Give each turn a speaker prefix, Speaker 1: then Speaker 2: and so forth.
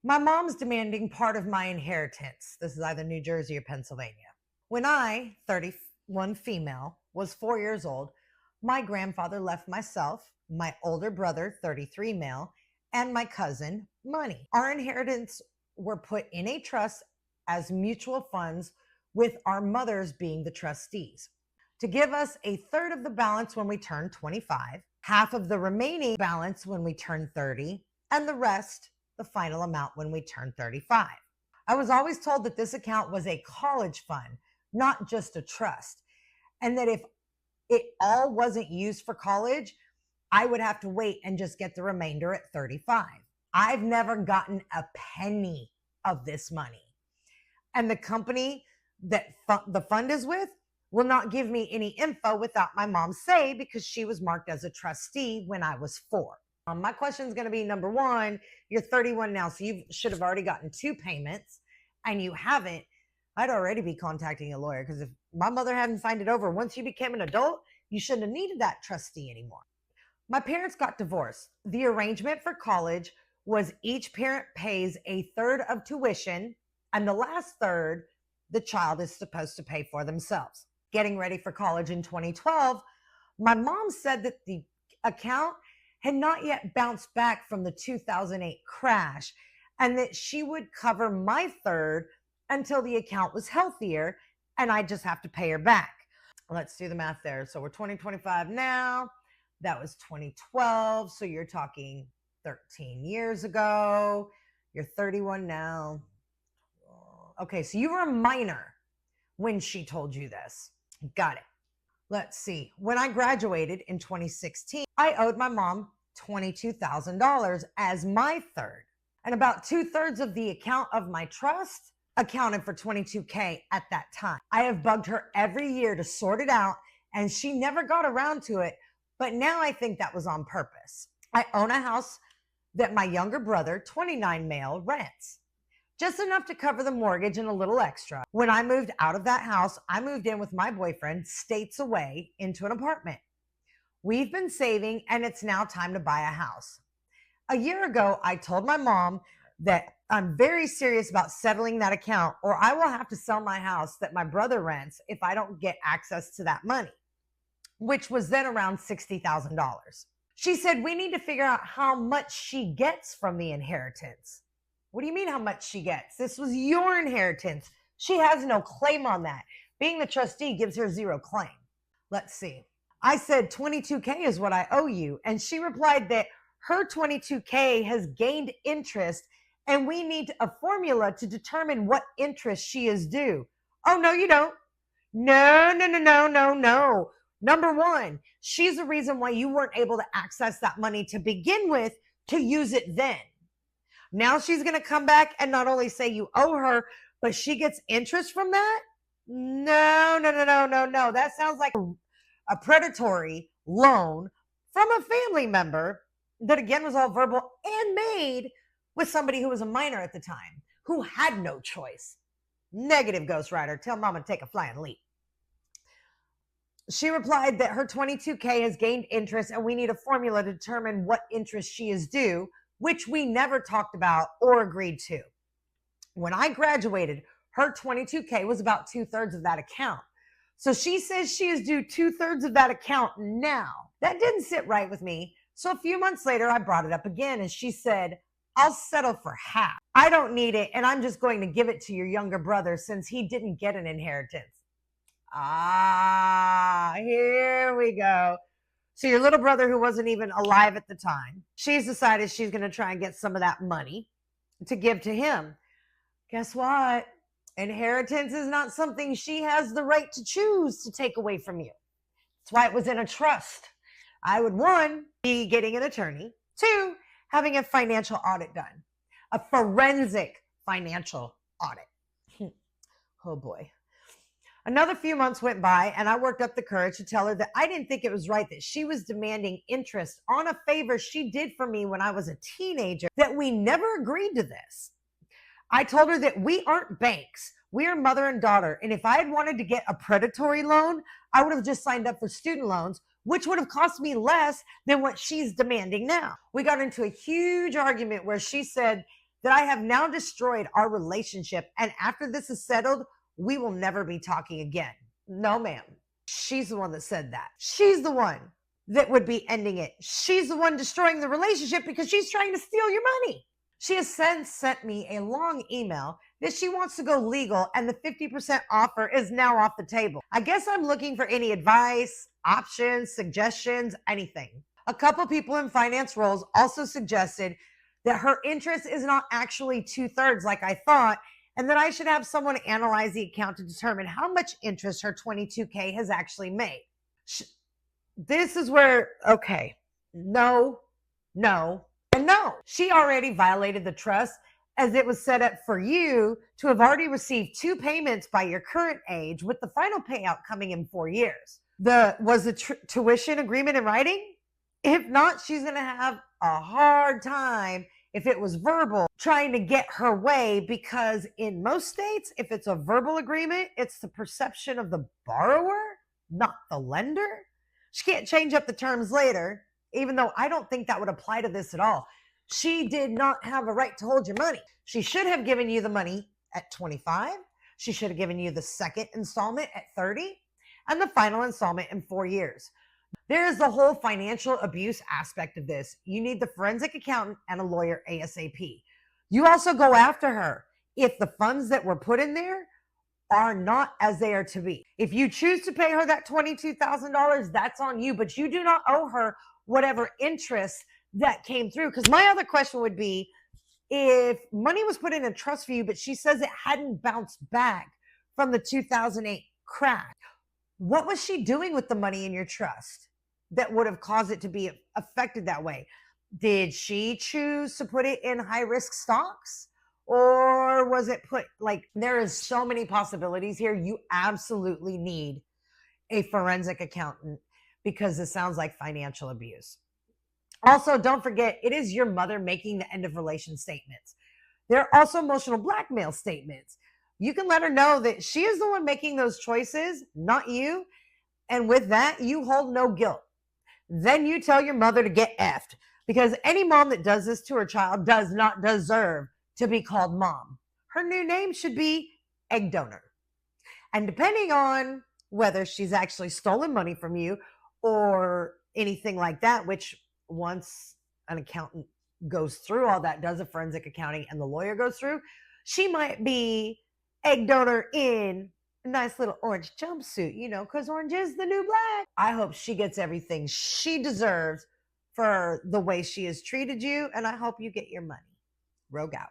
Speaker 1: My mom's demanding part of my inheritance. This is either New Jersey or Pennsylvania. When I, 31 female, was 4 years old, my grandfather left myself, my older brother, 33 male, and my cousin money. Our inheritance were put in a trust as mutual funds, with our mothers being the trustees, to give us a third of the balance when we turn 25, half of the remaining balance when we turn 30, and the rest, the final amount, when we turn 35. I was always told that this account was a college fund, not just a trust, and that if it all wasn't used for college, I would have to wait and just get the remainder at 35. I've never gotten a penny of this money. And the company that the fund is with will not give me any info without my mom's say, because she was marked as a trustee when I was 4. My question is going to be, number one, you're 31 now, so you should have already gotten 2 payments, and you haven't. I'd already be contacting a lawyer, because if my mother hadn't signed it over, once you became an adult, you shouldn't have needed that trustee anymore. My parents got divorced. The arrangement for college was each parent pays a third of tuition, and the last third the child is supposed to pay for themselves. Getting ready for college in 2012, my mom said that the account had not yet bounced back from the 2008 crash, and that she would cover my third until the account was healthier, and I just have to pay her back. Let's do the math there. So we're 2025 now. That was 2012. So you're talking 13 years ago. You're 31 now. Okay, so you were a minor when she told you this. Got it. Let's see. When I graduated in 2016, I owed my mom $22,000 as my third. And about 2/3 of the account of my trust accounted for $22K at that time. I have bugged her every year to sort it out, and she never got around to it. But now I think that was on purpose. I own a house that my younger brother, 29 male, rents. Just enough to cover the mortgage and a little extra. When I moved out of that house, I moved in with my boyfriend states away into an apartment. We've been saving, and it's now time to buy a house. A year ago, I told my mom that I'm very serious about settling that account, or I will have to sell my house that my brother rents if I don't get access to that money, which was then around $60,000. She said, we need to figure out how much she gets from the inheritance. What do you mean how much she gets? This was your inheritance. She has no claim on that. Being the trustee gives her zero claim. Let's see. I said 22K is what I owe you. And she replied that her 22K has gained interest, and we need a formula to determine what interest she is due. Oh, no, you don't. No. Number one, she's the reason why you weren't able to access that money to begin with, to use it then. Now she's going to come back and not only say you owe her, but she gets interest from that? No. That sounds like a predatory loan from a family member that, again, was all verbal and made with somebody who was a minor at the time, who had no choice. Negative, Ghost Rider. Tell mama to take a flying leap. She replied that her 22K has gained interest, and we need a formula to determine what interest she is due, which we never talked about or agreed to. When I graduated, her 22K was about 2/3 of that account. So she says she is due 2/3 of that account now. That didn't sit right with me. So a few months later, I brought it up again, and she said, I'll settle for half. I don't need it, and I'm just going to give it to your younger brother since he didn't get an inheritance. Here we go. So your little brother, who wasn't even alive at the time, she's decided she's going to try and get some of that money to give to him. Guess what? Inheritance is not something she has the right to choose to take away from you. That's why it was in a trust. I would, 1, be getting an attorney. 2, having a financial audit done. A forensic financial audit. Oh boy. Another few months went by, and I worked up the courage to tell her that I didn't think it was right that she was demanding interest on a favor she did for me when I was a teenager, that we never agreed to this. I told her that we aren't banks. We are mother and daughter. And if I had wanted to get a predatory loan, I would have just signed up for student loans, which would have cost me less than what she's demanding now. We got into a huge argument where she said that I have now destroyed our relationship. And after this is settled, we will never be talking again. No, ma'am. She's the one that said that. She's the one that would be ending it. She's the one destroying the relationship because she's trying to steal your money. She has since sent me a long email that she wants to go legal and the 50% offer is now off the table. I guess I'm looking for any advice, options, suggestions, anything. A couple people in finance roles also suggested that her interest is not actually 2/3 like I thought, and that I should have someone analyze the account to determine how much interest her 22K has actually made. This is where, okay, no, and no. She already violated the trust as it was set up for you to have already received 2 payments by your current age, with the final payout coming in 4 years. Was the tuition agreement in writing? If not, she's going to have a hard time, if it was verbal, trying to get her way, because in most states, if it's a verbal agreement, it's the perception of the borrower, not the lender. She can't change up the terms later, even though I don't think that would apply to this at all. She did not have a right to hold your money. She should have given you the money at 25. She should have given you the second installment at 30 and the final installment in 4 years. There is the whole financial abuse aspect of this. You need the forensic accountant and a lawyer ASAP. You also go after her if the funds that were put in there are not as they are to be. If you choose to pay her that $22,000, that's on you, but you do not owe her whatever interest that came through. Because my other question would be, if money was put in a trust for you, but she says it hadn't bounced back from the 2008 crash, what was she doing with the money in your trust that would have caused it to be affected that way? Did she choose to put it in high risk stocks? Or was it put, like, there is so many possibilities here. You absolutely need a forensic accountant because this sounds like financial abuse. Also, don't forget, it is your mother making the end of relation statements. There are also emotional blackmail statements. You can let her know that she is the one making those choices, not you. And with that, you hold no guilt. Then you tell your mother to get effed, because any mom that does this to her child does not deserve to be called mom. Her new name should be egg donor. And depending on whether she's actually stolen money from you or anything like that, which once an accountant goes through all that, does a forensic accounting, and the lawyer goes through, she might be egg donor in a nice little orange jumpsuit, because orange is the new black. I hope she gets everything she deserves for the way she has treated you, and I hope you get your money. Rogue out.